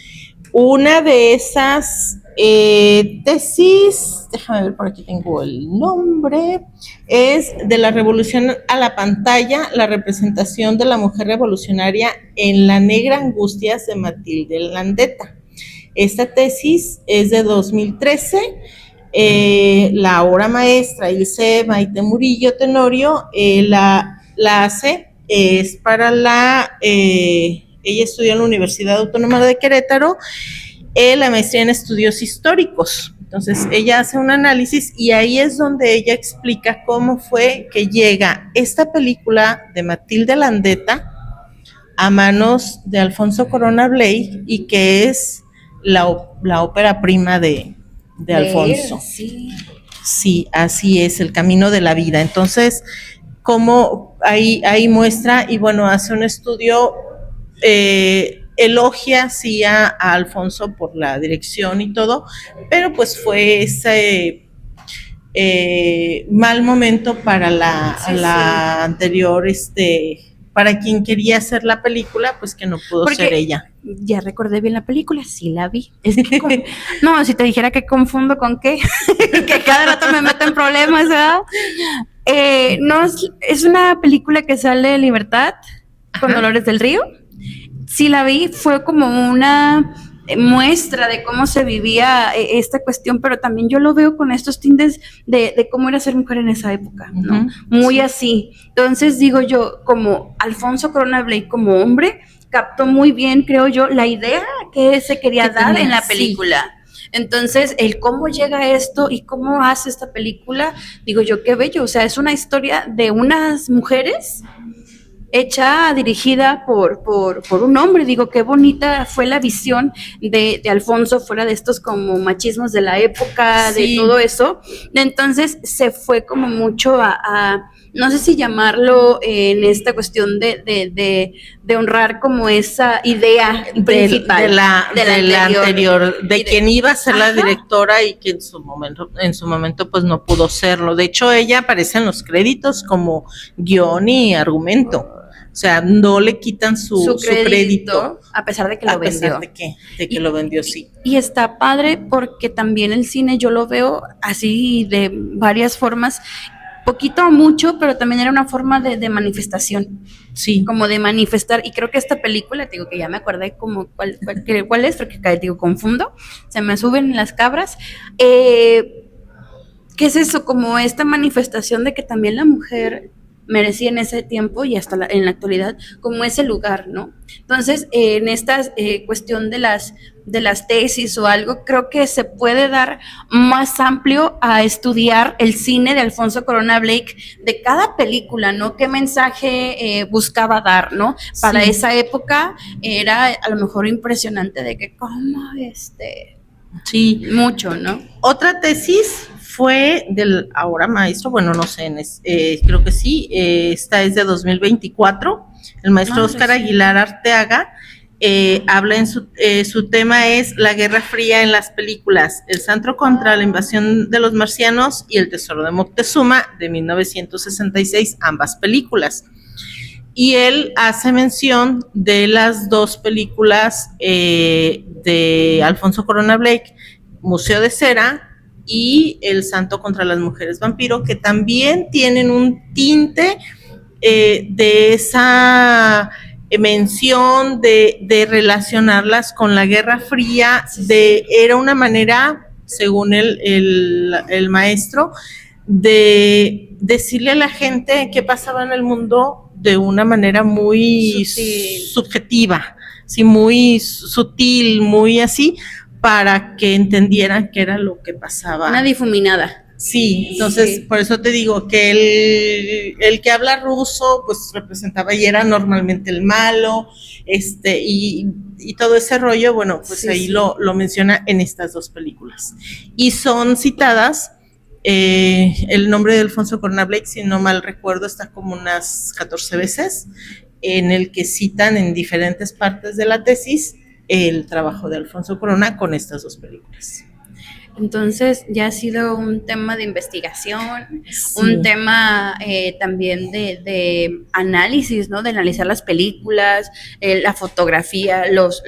Speaker 2: Una de esas tesis, déjame ver, por aquí tengo el nombre, es de la revolución a la pantalla, la representación de la mujer revolucionaria en La negra angustias de Matilde Landeta. Esta tesis es de 2013. La obra maestra Ilse Maite Murillo Tenorio la hace, es para ella estudió en la Universidad Autónoma de Querétaro, la maestría en estudios históricos. Entonces ella hace un análisis y ahí es donde ella explica cómo fue que llega esta película de Matilde Landeta a manos de Alfonso Corona Blake y que es la ópera prima de Alfonso.
Speaker 1: Sí.
Speaker 2: Sí, así es, el camino de la vida. Entonces, como ahí muestra, y bueno, hace un estudio, elogia sí a Alfonso por la dirección y todo, pero pues fue ese mal momento para la anterior, para quien quería hacer la película, pues que no pudo ser ella.
Speaker 1: Ya recordé bien la película, sí la vi. Es que no, si te dijera que confundo con qué, que cada rato me meto en problemas, ¿verdad? No, es una película que sale de Libertad, con Dolores del Río. Sí la vi, fue como una muestra de cómo se vivía esta cuestión, pero también yo lo veo con estos tintes de cómo era ser mujer en esa época, ¿no? Muy así. Entonces digo yo, como Alfonso Corona Blake como hombre, captó muy bien, creo yo, la idea que se quería dar en la película. Sí. Entonces, el cómo llega esto y cómo hace esta película, digo yo, qué bello. O sea, es una historia de unas mujeres hecha, dirigida por un hombre. Digo, qué bonita fue la visión de Alfonso, fuera de estos como machismos de la época, sí, de todo eso. Entonces se fue como mucho a no sé si llamarlo en esta cuestión de honrar como esa idea principal
Speaker 2: de la anterior, de quien iba a ser la directora y que en su momento pues no pudo serlo. De hecho, ella aparece en los créditos como guión y argumento. O sea, no le quitan su crédito,
Speaker 1: a pesar de que lo vendió.
Speaker 2: A pesar de que lo vendió, sí.
Speaker 1: Y está padre porque también el cine yo lo veo así de varias formas, poquito o mucho, pero también era una forma de manifestación.
Speaker 2: Sí.
Speaker 1: Como de manifestar, y creo que esta película, te digo que ya me acordé como cuál es, porque digo, confundo, se me suben las cabras. ¿Qué es eso? Como esta manifestación de que también la mujer merecía en ese tiempo y hasta en la actualidad como ese lugar, ¿no? Entonces, en esta cuestión de las tesis o algo, creo que se puede dar más amplio a estudiar el cine de Alfonso Corona Blake, de cada película, ¿no? ¿Qué mensaje buscaba dar, ¿no? Para esa época era a lo mejor impresionante de que como
Speaker 2: sí,
Speaker 1: mucho, ¿no?
Speaker 2: Otra tesis fue del ahora maestro, bueno, no sé, creo que sí, esta es de 2024, el maestro Óscar Aguilar Arteaga, habla en su tema es la Guerra Fría en las películas, El Santo contra la invasión de los marcianos y El Tesoro de Moctezuma, de 1966, ambas películas. Y él hace mención de las dos películas de Alfonso Corona Blake, Museo de Cera y El Santo contra las mujeres vampiro, que también tienen un tinte de esa mención de relacionarlas con la Guerra Fría, era una manera, según el maestro, de decirle a la gente qué pasaba en el mundo de una manera muy subjetiva, sí, muy sutil, muy así, para que entendieran qué era lo que pasaba.
Speaker 1: Una difuminada.
Speaker 2: Sí, entonces por eso te digo que el que habla ruso pues representaba y era normalmente el malo, y todo ese rollo, bueno, pues ahí lo menciona en estas dos películas. Y son citadas, el nombre de Alfonso Corona Blake, si no mal recuerdo, está como unas 14 veces, en el que citan en diferentes partes de la tesis el trabajo de Alfonso Corona con estas dos películas.
Speaker 1: Entonces ya ha sido un tema de investigación,
Speaker 2: Sí.
Speaker 1: un tema también de análisis, ¿no? De analizar las películas, la fotografía, los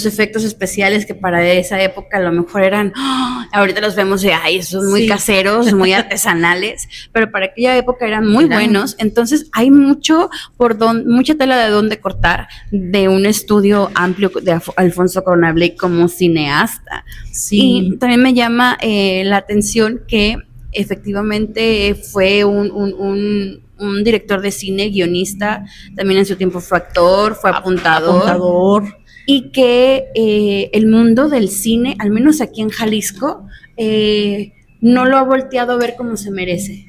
Speaker 1: efectos especiales que para esa época a lo mejor eran, ¡oh! Ahorita los vemos de, ay, son muy caseros, muy artesanales, pero para aquella época eran muy buenos. Entonces hay mucha tela de dónde cortar de un estudio amplio de Alfonso Cuarón Blake como cineasta. Sí. Y también me llama la atención que efectivamente fue un director de cine, guionista, también en su tiempo fue actor, fue apuntador. Y que el mundo del cine, al menos aquí en Jalisco, no lo ha volteado a ver como se merece.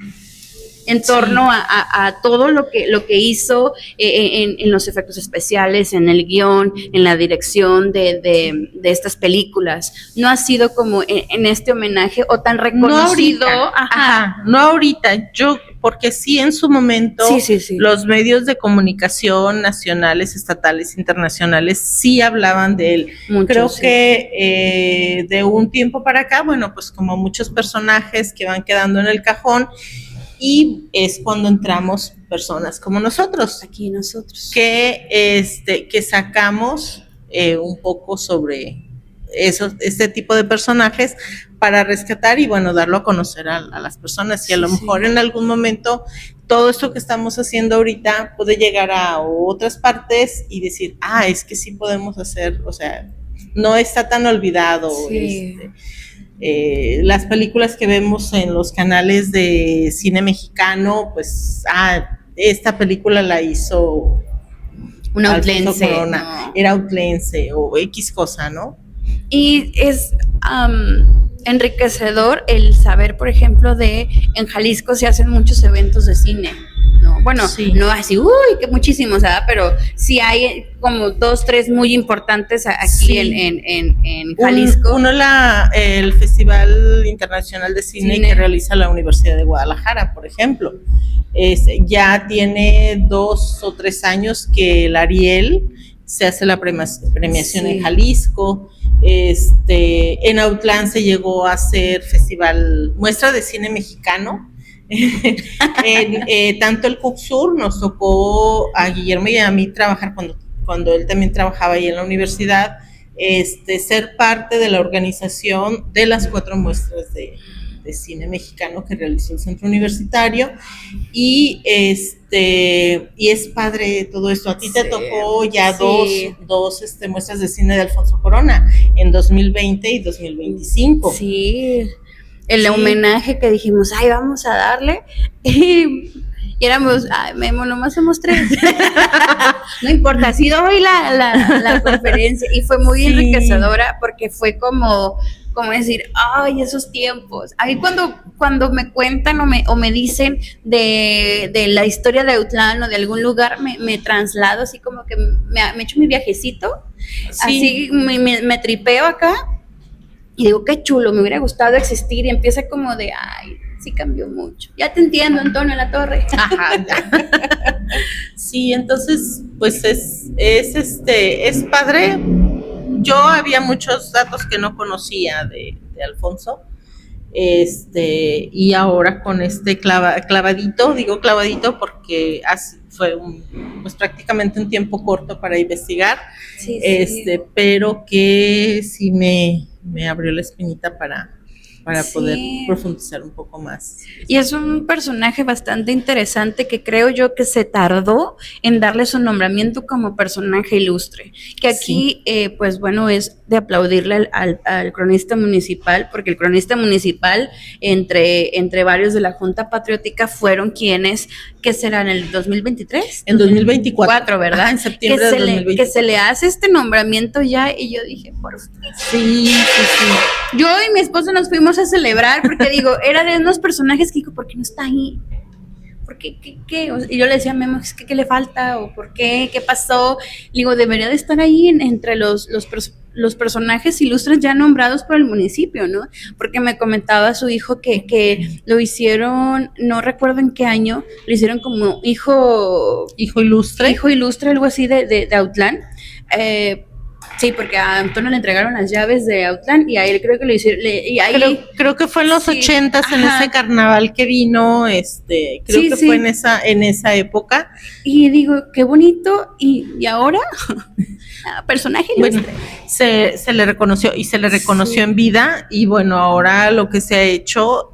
Speaker 1: En torno a todo lo que hizo en los efectos especiales, en el guión, en la dirección de estas películas. No ha sido como en este homenaje o tan reconocido.
Speaker 2: No ahorita, no ahorita. Porque sí, en su momento, los medios de comunicación nacionales, estatales, internacionales, sí hablaban de él. Creo que de un tiempo para acá, bueno, pues como muchos personajes que van quedando en el cajón, y es cuando entramos personas como nosotros.
Speaker 1: Aquí nosotros.
Speaker 2: Que sacamos un poco sobre este tipo de personajes para rescatar y bueno, darlo a conocer a las personas y a lo mejor en algún momento todo esto que estamos haciendo ahorita puede llegar a otras partes y decir, es que sí podemos hacer, o sea, no está tan olvidado. Las películas que vemos en los canales de cine mexicano, pues, esta película la hizo
Speaker 1: un outlense,
Speaker 2: era outlense o X cosa, ¿no?
Speaker 1: Y es enriquecedor el saber, por ejemplo, en Jalisco se hacen muchos eventos de cine, ¿no? Bueno, no así, que muchísimos, ¿verdad? Pero sí hay como 2, 3 muy importantes aquí en Jalisco.
Speaker 2: Uno el Festival Internacional de Cine que realiza la Universidad de Guadalajara, por ejemplo. Ya tiene 2 o 3 años que el Ariel se hace la premiación en Jalisco. En Autlán se llegó a hacer muestra de cine mexicano. Tanto el CUCSUR nos tocó a Guillermo y a mí trabajar cuando él también trabajaba ahí en la universidad, ser parte de la organización de las 4 muestras de cine mexicano que realizó el centro universitario y es padre todo esto. A ti te tocó ya dos muestras de cine de Alfonso Corona en 2020 y 2025.
Speaker 1: El homenaje que dijimos, vamos a darle y éramos, Memo, nomás somos 3. No importa, ha sido hoy la conferencia y fue muy enriquecedora porque fue como decir, esos tiempos. A mí cuando me cuentan o me dicen de la historia de Autlán o de algún lugar, me traslado así como que me echo mi viajecito, así me tripeo acá y digo, qué chulo, me hubiera gustado existir y empieza como de, sí cambió mucho. Ya te entiendo, Antonio La Torre.
Speaker 2: Sí, entonces, pues es padre. Yo había muchos datos que no conocía de Alfonso, y ahora con clavadito, digo clavadito porque fue pues prácticamente un tiempo corto para investigar, pero que sí me abrió la espinita para poder profundizar un poco más.
Speaker 1: Y es un personaje bastante interesante que creo yo que se tardó en darle su nombramiento como personaje ilustre, que aquí pues bueno, es de aplaudirle al cronista municipal, porque el cronista municipal entre varios de la Junta Patriótica fueron quienes, ¿qué será en el 2023?
Speaker 2: En 2024,
Speaker 1: ¿verdad?
Speaker 2: En septiembre de 2024.
Speaker 1: Que se le hace este nombramiento ya y yo dije, por favor.
Speaker 2: Sí.
Speaker 1: Yo y mi esposo nos fuimos a celebrar porque digo, era de unos personajes que digo, ¿por qué no está ahí? ¿Por qué? ¿Qué? Y yo le decía a Memo, ¿qué le falta? ¿O por qué? ¿Qué pasó? Le digo, debería de estar ahí entre los personajes ilustres ya nombrados por el municipio, ¿no? Porque me comentaba su hijo que lo hicieron, no recuerdo en qué año, lo hicieron como hijo
Speaker 2: ilustre,
Speaker 1: algo así de Autlán, Sí, porque a Antonio le entregaron las llaves de Outland y a él creo que lo hicieron. Y ahí,
Speaker 2: creo que fue en los
Speaker 1: sí,
Speaker 2: 80s, en ese carnaval que vino, creo
Speaker 1: sí,
Speaker 2: que
Speaker 1: sí.
Speaker 2: fue en esa época.
Speaker 1: Y digo, qué bonito, y ahora, personaje ilustre.
Speaker 2: Bueno, se le reconoció y se le reconoció en vida, y bueno, ahora lo que se ha hecho,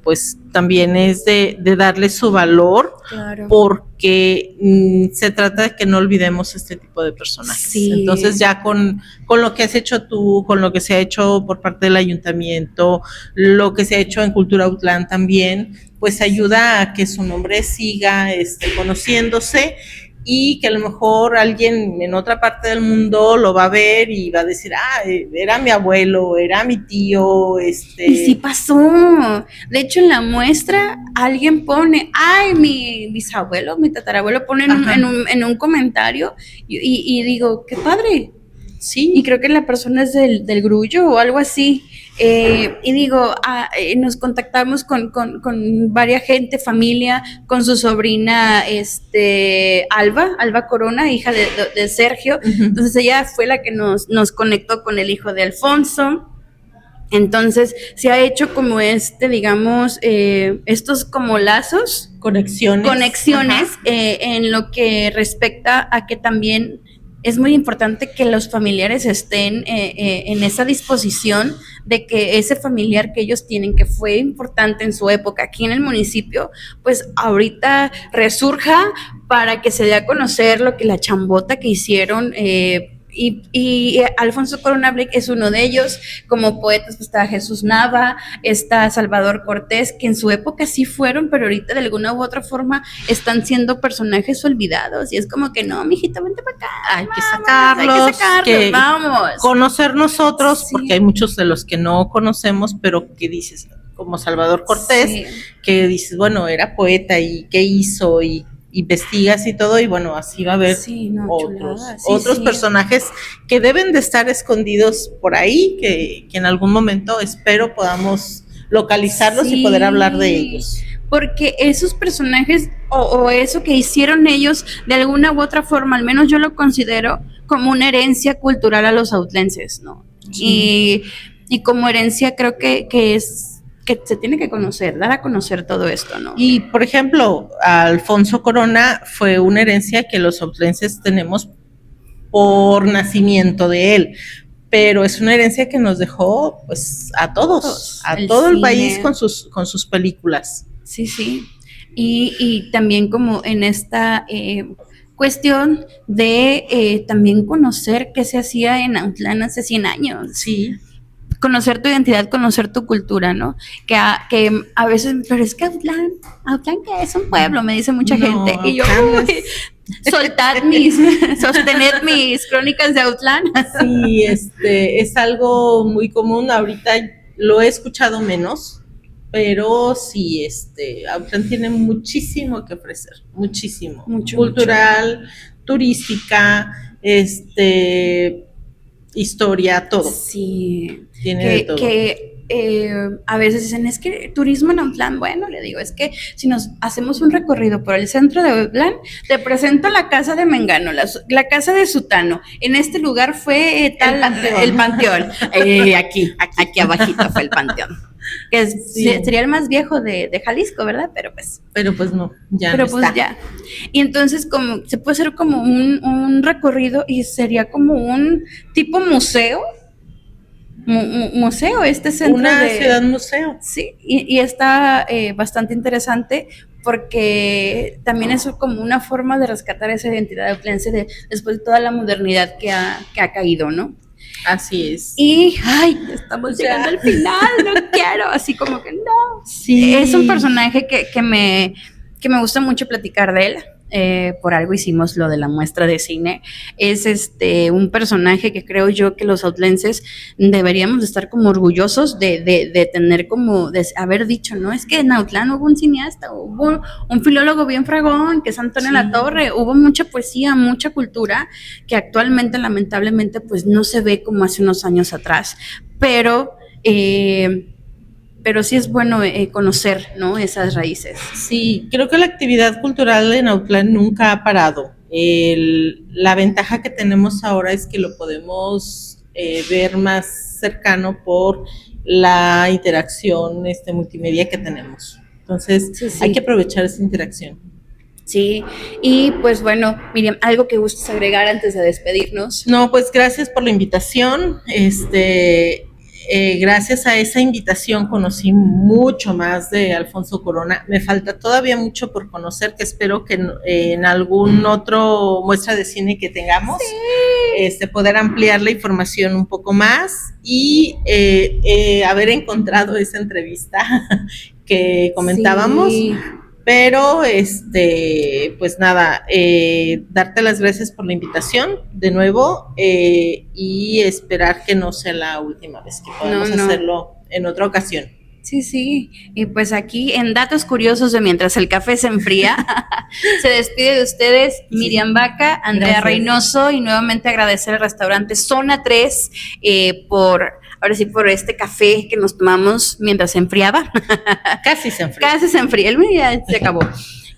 Speaker 2: pues también es de darle su valor,
Speaker 1: Claro.
Speaker 2: porque se trata de que no olvidemos este tipo de personajes.
Speaker 1: Sí.
Speaker 2: Entonces ya con lo que has hecho tú, con lo que se ha hecho por parte del ayuntamiento, lo que se ha hecho en Cultura Outland también, pues ayuda a que su nombre siga conociéndose, y que a lo mejor alguien en otra parte del mundo lo va a ver y va a decir, era mi abuelo, era mi tío,
Speaker 1: Y sí pasó. De hecho, en la muestra alguien pone, ay, mi bisabuelo, mi tatarabuelo, pone en un comentario, y digo, qué padre.
Speaker 2: Sí.
Speaker 1: Y creo que la persona es del Grullo o algo así. Y digo, nos contactamos con varias gente, familia, con su sobrina Alba Corona, hija de Sergio. Uh-huh. Entonces ella fue la que nos conectó con el hijo de Alfonso. Entonces se ha hecho como digamos, estos como lazos, conexiones en lo que respecta a que también es muy importante que los familiares estén en esa disposición de que ese familiar que ellos tienen, que fue importante en su época aquí en el municipio, pues ahorita resurja para que se dé a conocer lo que la chambota que hicieron. Y Alfonso Corona Blake es uno de ellos. Como poetas pues está Jesús Nava, está Salvador Cortés, que en su época sí fueron, pero ahorita de alguna u otra forma están siendo personajes olvidados, y es como que no, mijita, vente para acá,
Speaker 2: hay que sacarlos,
Speaker 1: vamos.
Speaker 2: Conocer nosotros, sí. Porque hay muchos de los que no conocemos, pero que dices, como Salvador Cortés, sí. Que dices, bueno, era poeta, y qué hizo, y investigas y todo, y bueno, así va a haber otros personajes que deben de estar escondidos por ahí, que en algún momento espero podamos localizarlos y poder hablar de ellos.
Speaker 1: Porque esos personajes o eso que hicieron ellos, de alguna u otra forma, al menos yo lo considero como una herencia cultural a los outlenses, ¿no? Sí. Y como herencia creo que es que se tiene que conocer, dar a conocer todo esto, ¿no?
Speaker 2: Y, por ejemplo, Alfonso Corona fue una herencia que los outlenses tenemos por nacimiento de él, pero es una herencia que nos dejó, pues, a todos, todo el país con sus películas.
Speaker 1: Sí, sí. Y también como en esta cuestión de también conocer qué se hacía en Autlán hace 100 años.
Speaker 2: Sí.
Speaker 1: Conocer tu identidad, conocer tu cultura, ¿no? Que a veces, pero es que Autlán que es un pueblo, me dice mucha gente. Y yo, sostener mis crónicas de Autlán.
Speaker 2: Sí, es algo muy común. Ahorita lo he escuchado menos, pero sí, Autlán tiene muchísimo que ofrecer, muchísimo. Cultural, turística, historia, todo.
Speaker 1: Sí.
Speaker 2: Tiene de todo.
Speaker 1: A veces dicen, es que turismo en Autlán, bueno, le digo, es que si nos hacemos un recorrido por el centro de Autlán, te presento la casa de Mengano, la casa de Sutano, en este lugar fue el panteón. Aquí abajito fue el panteón, que sería el más viejo de Jalisco, ¿verdad? Pero pues
Speaker 2: no, ya
Speaker 1: pero
Speaker 2: no
Speaker 1: pues
Speaker 2: está.
Speaker 1: Ya. Y entonces como se puede hacer como un recorrido, y sería como un tipo museo, centro
Speaker 2: una ciudad museo.
Speaker 1: Sí, y está bastante interesante, porque también es como una forma de rescatar esa identidad autlense después de toda la modernidad que ha caído, ¿no?
Speaker 2: Así es.
Speaker 1: Y, estamos llegando al final, no quiero, así como que no.
Speaker 2: Sí.
Speaker 1: Es un personaje que me gusta mucho platicar de él. Por algo hicimos lo de la muestra de cine. Es un personaje que creo yo que los outlenses deberíamos estar como orgullosos de tener, como de haber dicho, ¿no? Es que en Autlán hubo un cineasta, hubo un filólogo bien fragón, que es Antonio Latorre, hubo mucha poesía, mucha cultura, que actualmente lamentablemente pues no se ve como hace unos años atrás, pero sí es bueno conocer, ¿no? Esas raíces.
Speaker 2: Sí, creo que la actividad cultural en Autlán nunca ha parado. La ventaja que tenemos ahora es que lo podemos ver más cercano por la interacción multimedia que tenemos. Entonces, sí. Hay que aprovechar esa interacción.
Speaker 1: Sí, y pues bueno, Miriam, ¿algo que gustes agregar antes de despedirnos?
Speaker 2: No, pues gracias por la invitación. Gracias a esa invitación conocí mucho más de Alfonso Corona. Me falta todavía mucho por conocer, que espero que en algún otro muestra de cine que tengamos, sí, poder ampliar la información un poco más y haber encontrado esa entrevista que comentábamos. Sí. Pero, pues nada, darte las gracias por la invitación de nuevo y esperar que no sea la última vez, que podamos hacerlo en otra ocasión.
Speaker 1: Sí, sí, y pues aquí en Datos Curiosos de Mientras el Café se Enfría, se despide de ustedes Miriam Vaca, Andrea Reynoso, y nuevamente agradecer al restaurante Zona 3 ahora sí, por este café que nos tomamos mientras se enfriaba.
Speaker 2: Casi se enfrió.
Speaker 1: Casi se enfrió, el mío ya se acabó.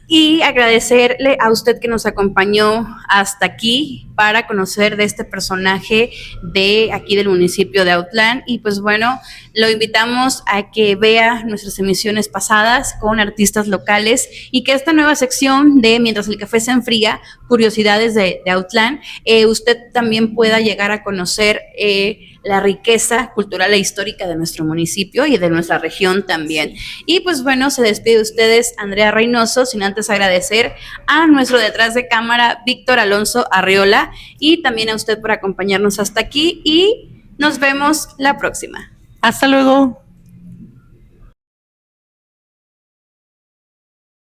Speaker 1: Y agradecerle a usted que nos acompañó hasta aquí para conocer de este personaje de aquí del municipio de Autlán. Y pues bueno, lo invitamos a que vea nuestras emisiones pasadas con artistas locales y que esta nueva sección de Mientras el Café se Enfría, Curiosidades de Autlán, usted también pueda llegar a conocer la riqueza cultural e histórica de nuestro municipio y de nuestra región también. Sí. Y pues bueno, se despide de ustedes Andrea Reynoso, sin antes agradecer a nuestro detrás de cámara Víctor Alonso Arriola y también a usted por acompañarnos hasta aquí y nos vemos la próxima.
Speaker 2: Hasta luego.